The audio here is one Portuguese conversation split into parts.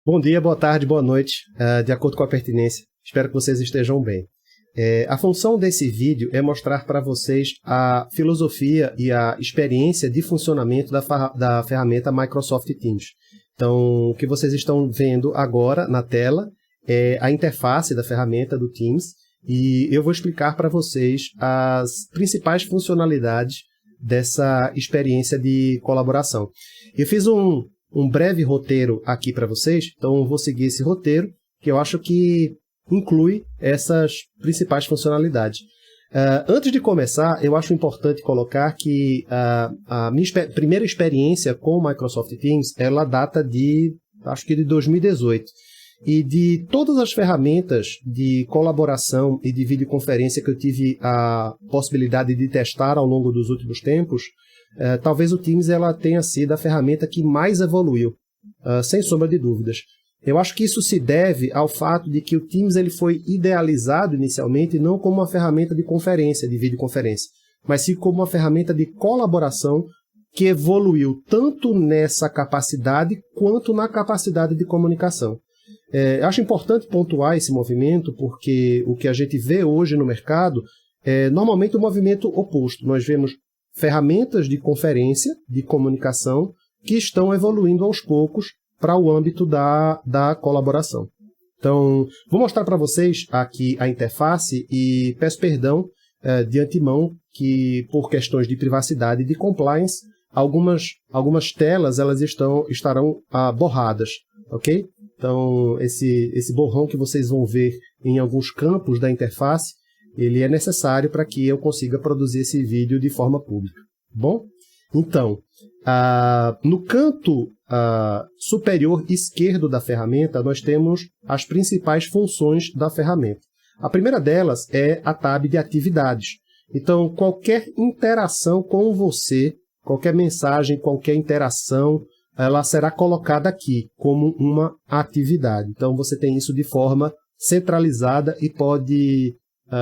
Bom dia, boa tarde, boa noite, de acordo com a pertinência. Espero que vocês estejam bem. A função desse vídeo é mostrar para vocês a filosofia e a experiência de funcionamento da ferramenta Microsoft Teams. Então, o que vocês estão vendo agora na tela é a interface da ferramenta do Teams e eu vou explicar para vocês as principais funcionalidades dessa experiência de colaboração. Eu fiz um breve roteiro aqui para vocês, então eu vou seguir esse roteiro, que eu acho que inclui essas principais funcionalidades. Antes de começar, eu acho importante colocar que a minha primeira experiência com o Microsoft Teams, ela data acho que de 2018. E de todas as ferramentas de colaboração e de videoconferência que eu tive a possibilidade de testar ao longo dos últimos tempos, talvez o Teams ela tenha sido a ferramenta que mais evoluiu, sem sombra de dúvidas. Eu acho que isso se deve ao fato de que o Teams ele foi idealizado inicialmente não como uma ferramenta de conferência, de videoconferência, mas sim como uma ferramenta de colaboração que evoluiu tanto nessa capacidade quanto na capacidade de comunicação. Eu acho importante pontuar esse movimento porque o que a gente vê hoje no mercado é normalmente um movimento oposto. Nós vemos ferramentas de conferência, de comunicação, que estão evoluindo aos poucos para o âmbito da colaboração. Então, vou mostrar para vocês aqui a interface e peço perdão de antemão que, por questões de privacidade e de compliance, algumas telas elas estarão borradas, ok? Então, esse borrão que vocês vão ver em alguns campos da interface, ele é necessário para que eu consiga produzir esse vídeo de forma pública. Bom? Então, no canto superior esquerdo da ferramenta, nós temos as principais funções da ferramenta. A primeira delas é a tab de atividades. Então, qualquer interação com você, qualquer mensagem, qualquer interação, ela será colocada aqui como uma atividade. Então, você tem isso de forma centralizada e pode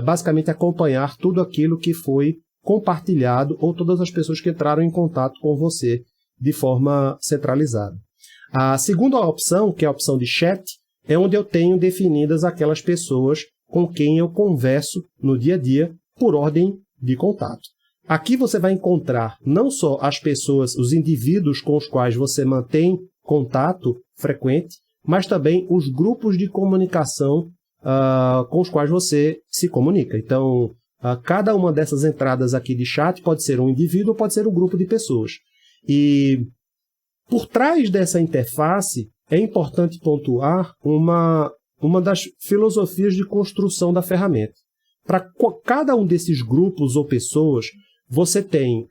basicamente acompanhar tudo aquilo que foi compartilhado ou todas as pessoas que entraram em contato com você de forma centralizada. A segunda opção, que é a opção de chat, é onde eu tenho definidas aquelas pessoas com quem eu converso no dia a dia por ordem de contato. Aqui você vai encontrar não só as pessoas, os indivíduos com os quais você mantém contato frequente, mas também os grupos de comunicação com os quais você se comunica. Então, cada uma dessas entradas aqui de chat pode ser um indivíduo ou pode ser um grupo de pessoas. E por trás dessa interface é importante pontuar uma das filosofias de construção da ferramenta. Para cada um desses grupos ou pessoas, você tem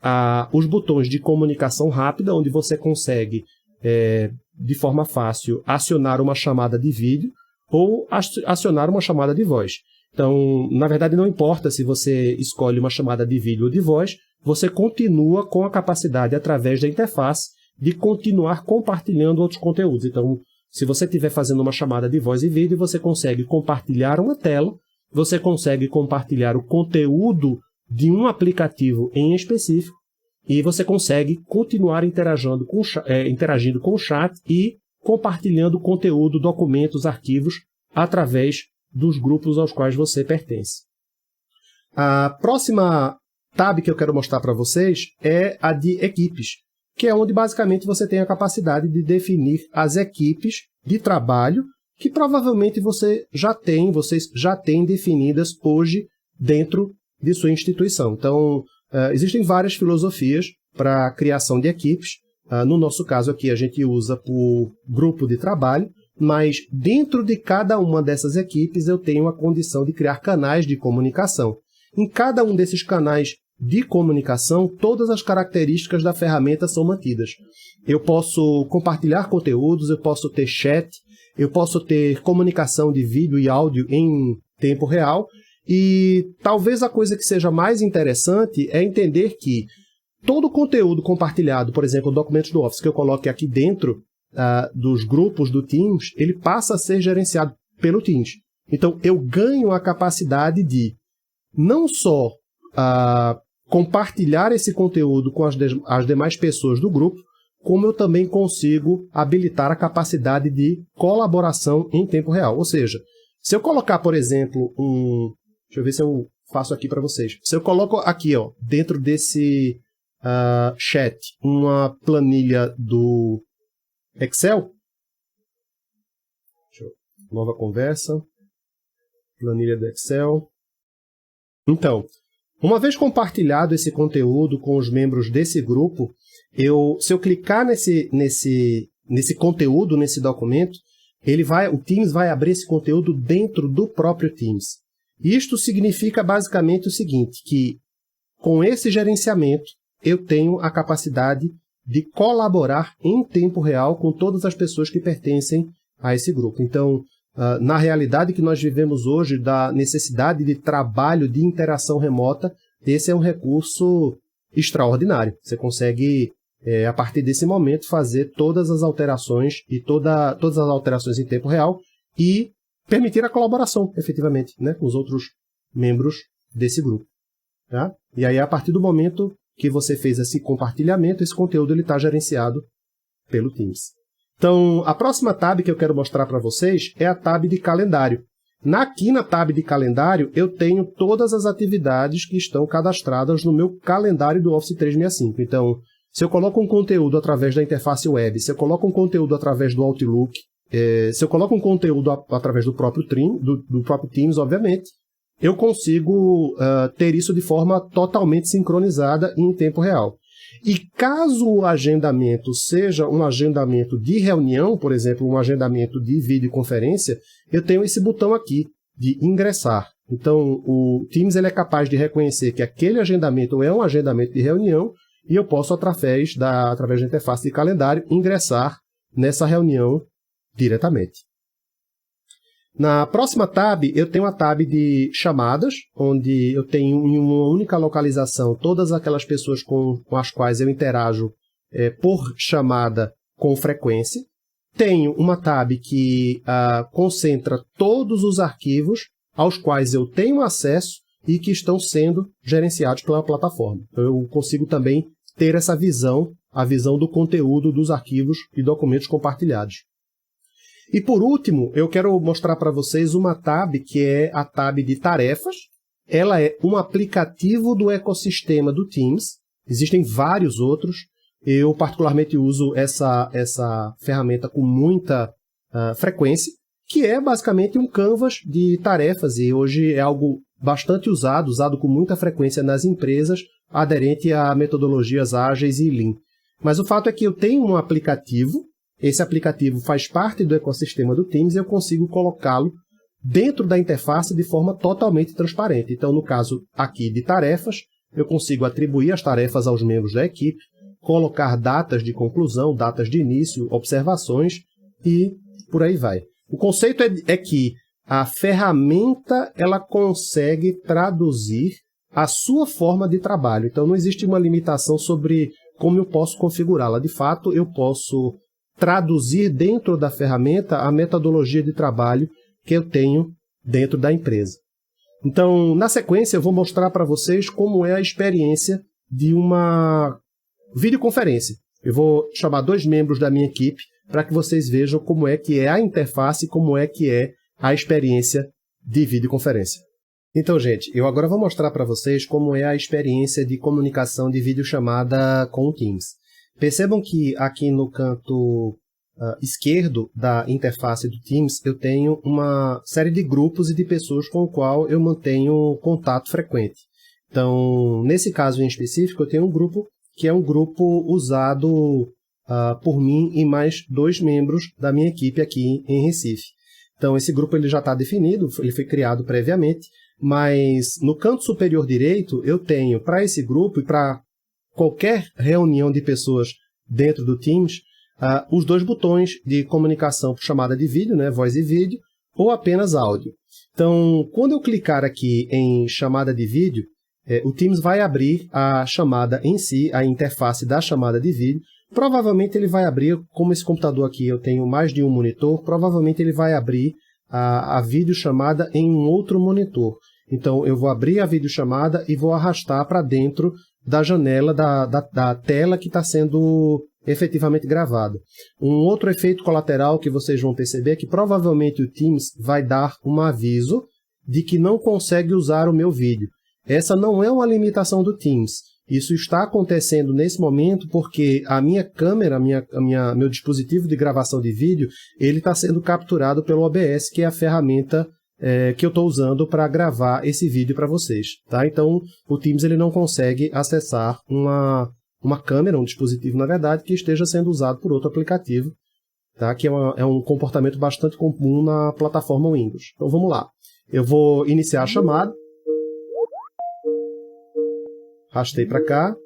os botões de comunicação rápida, onde você consegue, de forma fácil, acionar uma chamada de vídeo ou acionar uma chamada de voz. Então, na verdade, não importa se você escolhe uma chamada de vídeo ou de voz, você continua com a capacidade, através da interface, de continuar compartilhando outros conteúdos. Então, se você estiver fazendo uma chamada de voz e vídeo, você consegue compartilhar uma tela, você consegue compartilhar o conteúdo de um aplicativo em específico e você consegue continuar interagindo com o chat e compartilhando conteúdo, documentos, arquivos através dos grupos aos quais você pertence. A próxima tab que eu quero mostrar para vocês é a de equipes, que é onde basicamente você tem a capacidade de definir as equipes de trabalho que provavelmente vocês já têm definidas hoje dentro de sua instituição. Então, existem várias filosofias para a criação de equipes. No nosso caso aqui, a gente usa por grupo de trabalho, mas dentro de cada uma dessas equipes eu tenho a condição de criar canais de comunicação. Em cada um desses canais de comunicação, todas as características da ferramenta são mantidas. Eu posso compartilhar conteúdos, eu posso ter chat, eu posso ter comunicação de vídeo e áudio em tempo real, e talvez a coisa que seja mais interessante é entender que todo o conteúdo compartilhado, por exemplo, documentos do Office que eu coloque aqui dentro dos grupos do Teams, ele passa a ser gerenciado pelo Teams. Então, eu ganho a capacidade de não só compartilhar esse conteúdo com as demais pessoas do grupo, como eu também consigo habilitar a capacidade de colaboração em tempo real. Ou seja, se eu colocar, por exemplo, deixa eu ver se eu faço aqui para vocês. Se eu coloco aqui, ó, dentro desse chat, uma planilha do Excel, nova conversa, planilha do Excel. Então, uma vez compartilhado esse conteúdo com os membros desse grupo, se eu clicar nesse conteúdo, nesse documento, o Teams vai abrir esse conteúdo dentro do próprio Teams. Isto significa basicamente o seguinte, que com esse gerenciamento, eu tenho a capacidade de colaborar em tempo real com todas as pessoas que pertencem a esse grupo. Então, na realidade que nós vivemos hoje, da necessidade de trabalho, de interação remota, esse é um recurso extraordinário. Você consegue, a partir desse momento, fazer todas as alterações e todas as alterações em tempo real e permitir a colaboração, efetivamente, né, com os outros membros desse grupo. Tá? E aí, a partir do momento que você fez esse compartilhamento, esse conteúdo está gerenciado pelo Teams. Então, a próxima tab que eu quero mostrar para vocês é a tab de calendário. Aqui na tab de calendário, eu tenho todas as atividades que estão cadastradas no meu calendário do Office 365. Então, se eu coloco um conteúdo através da interface web, se eu coloco um conteúdo através do Outlook, se eu coloco um conteúdo através do próprio Teams, obviamente, eu consigo ter isso de forma totalmente sincronizada e em tempo real. E caso o agendamento seja um agendamento de reunião, por exemplo, um agendamento de videoconferência, eu tenho esse botão aqui de ingressar. Então, o Teams ele é capaz de reconhecer que aquele agendamento é um agendamento de reunião e eu posso, através da interface de calendário, ingressar nessa reunião diretamente. Na próxima tab, eu tenho a tab de chamadas, onde eu tenho em uma única localização todas aquelas pessoas com as quais eu interajo por chamada com frequência. Tenho uma tab que concentra todos os arquivos aos quais eu tenho acesso e que estão sendo gerenciados pela plataforma. Então, eu consigo também ter essa visão, a visão do conteúdo dos arquivos e documentos compartilhados. E por último, eu quero mostrar para vocês uma tab que é a tab de tarefas. Ela é um aplicativo do ecossistema do Teams. Existem vários outros. Eu particularmente uso essa ferramenta com muita frequência, que é basicamente um canvas de tarefas e hoje é algo bastante usado com muita frequência nas empresas, aderente a metodologias ágeis e Lean. Mas o fato é que eu tenho um aplicativo. Esse aplicativo faz parte do ecossistema do Teams e eu consigo colocá-lo dentro da interface de forma totalmente transparente. Então, no caso aqui de tarefas, eu consigo atribuir as tarefas aos membros da equipe, colocar datas de conclusão, datas de início, observações e por aí vai. O conceito é que a ferramenta ela consegue traduzir a sua forma de trabalho. Então, não existe uma limitação sobre como eu posso configurá-la. De fato, eu posso traduzir dentro da ferramenta a metodologia de trabalho que eu tenho dentro da empresa. Então, na sequência, eu vou mostrar para vocês como é a experiência de uma videoconferência. Eu vou chamar 2 membros da minha equipe para que vocês vejam como é que é a interface, como é que é a experiência de videoconferência. Então, gente, eu agora vou mostrar para vocês como é a experiência de comunicação de videochamada com o Teams. Percebam que aqui no canto esquerdo da interface do Teams eu tenho uma série de grupos e de pessoas com o qual eu mantenho contato frequente. Então, nesse caso em específico, eu tenho um grupo que é um grupo usado por mim e mais 2 membros da minha equipe aqui em Recife. Então, esse grupo ele já está definido, ele foi criado previamente, mas no canto superior direito eu tenho para esse grupo e para qualquer reunião de pessoas dentro do Teams, os 2 botões de comunicação por chamada de vídeo, né, voz e vídeo, ou apenas áudio. Então, quando eu clicar aqui em chamada de vídeo, o Teams vai abrir a chamada em si, a interface da chamada de vídeo. Provavelmente ele vai abrir, como esse computador aqui eu tenho mais de um monitor, provavelmente ele vai abrir a videochamada em um outro monitor. Então, eu vou abrir a videochamada e vou arrastar para dentro da janela da tela que está sendo efetivamente gravado. Um outro efeito colateral que vocês vão perceber é que provavelmente o Teams vai dar um aviso de que não consegue usar o meu vídeo. Essa não é uma limitação do Teams. Isso está acontecendo nesse momento porque a minha câmera, meu dispositivo de gravação de vídeo, ele está sendo capturado pelo OBS, que é a ferramenta que eu estou usando para gravar esse vídeo para vocês. Tá? Então, o Teams ele não consegue acessar uma câmera, um dispositivo, na verdade, que esteja sendo usado por outro aplicativo, tá? Que é um comportamento bastante comum na plataforma Windows. Então, vamos lá. Eu vou iniciar a chamada. Arrastei para cá.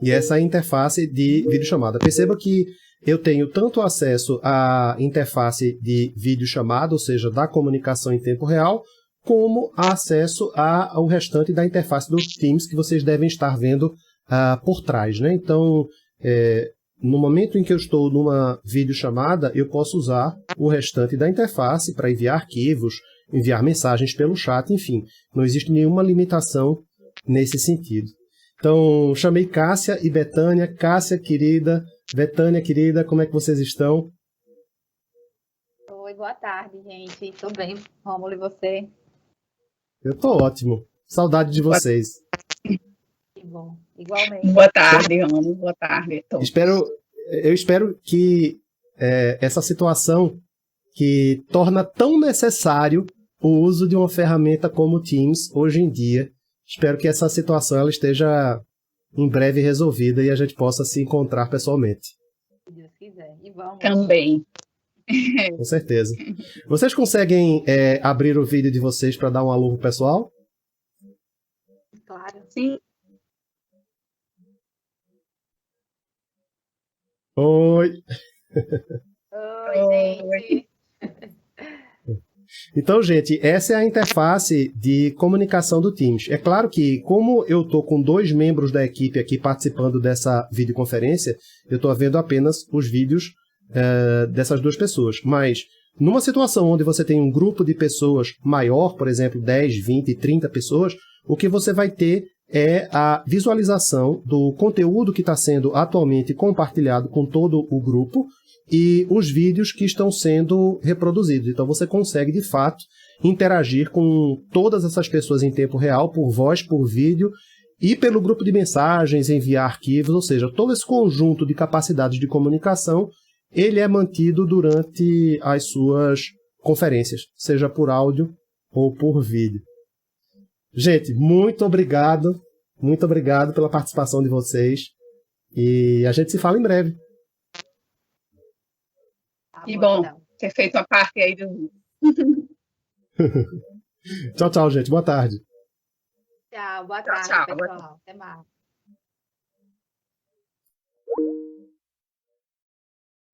E essa é a interface de videochamada. Perceba que eu tenho tanto acesso à interface de videochamada, ou seja, da comunicação em tempo real, como acesso ao restante da interface do Teams que vocês devem estar vendo por trás, né? Então, no momento em que eu estou numa videochamada, eu posso usar o restante da interface para enviar arquivos, enviar mensagens pelo chat, enfim. Não existe nenhuma limitação nesse sentido. Então, chamei Cássia e Betânia. Cássia, querida, Betânia, querida, como é que vocês estão? Oi, boa tarde, gente. Tô bem, Rômulo, e você? Eu tô ótimo. Saudade de vocês. Que bom, igualmente. Boa tarde, Rômulo. Boa tarde a todos. Eu espero que essa situação que torna tão necessário o uso de uma ferramenta como o Teams hoje em dia, espero que essa situação ela esteja em breve resolvida e a gente possa se encontrar pessoalmente. Se Deus quiser. E vamos. Também. Com certeza. Vocês conseguem abrir o vídeo de vocês para dar um alô pro pessoal? Claro. Sim. Oi! Oi, gente. Então, gente, essa é a interface de comunicação do Teams. É claro que, como eu estou com 2 membros da equipe aqui participando dessa videoconferência, eu estou vendo apenas os vídeos dessas 2 pessoas. Mas, numa situação onde você tem um grupo de pessoas maior, por exemplo, 10, 20, 30 pessoas, o que você vai ter é a visualização do conteúdo que está sendo atualmente compartilhado com todo o grupo e os vídeos que estão sendo reproduzidos. Então você consegue, de fato, interagir com todas essas pessoas em tempo real, por voz, por vídeo e pelo grupo de mensagens, enviar arquivos, ou seja, todo esse conjunto de capacidades de comunicação, ele é mantido durante as suas conferências, seja por áudio ou por vídeo. Gente, muito obrigado pela participação de vocês e a gente se fala em breve. Que bom ter feito a parte aí do... Tchau, tchau, gente. Boa tarde. Tchau, boa tarde, Tchau, pessoal. Até mais.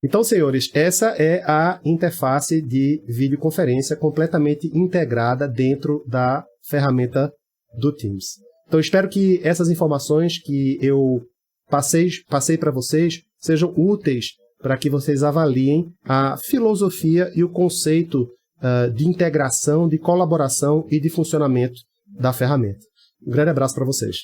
Então, senhores, essa é a interface de videoconferência completamente integrada dentro da ferramenta do Teams. Então, espero que essas informações que eu passei para vocês sejam úteis para que vocês avaliem a filosofia e o conceito de integração, de colaboração e de funcionamento da ferramenta. Um grande abraço para vocês.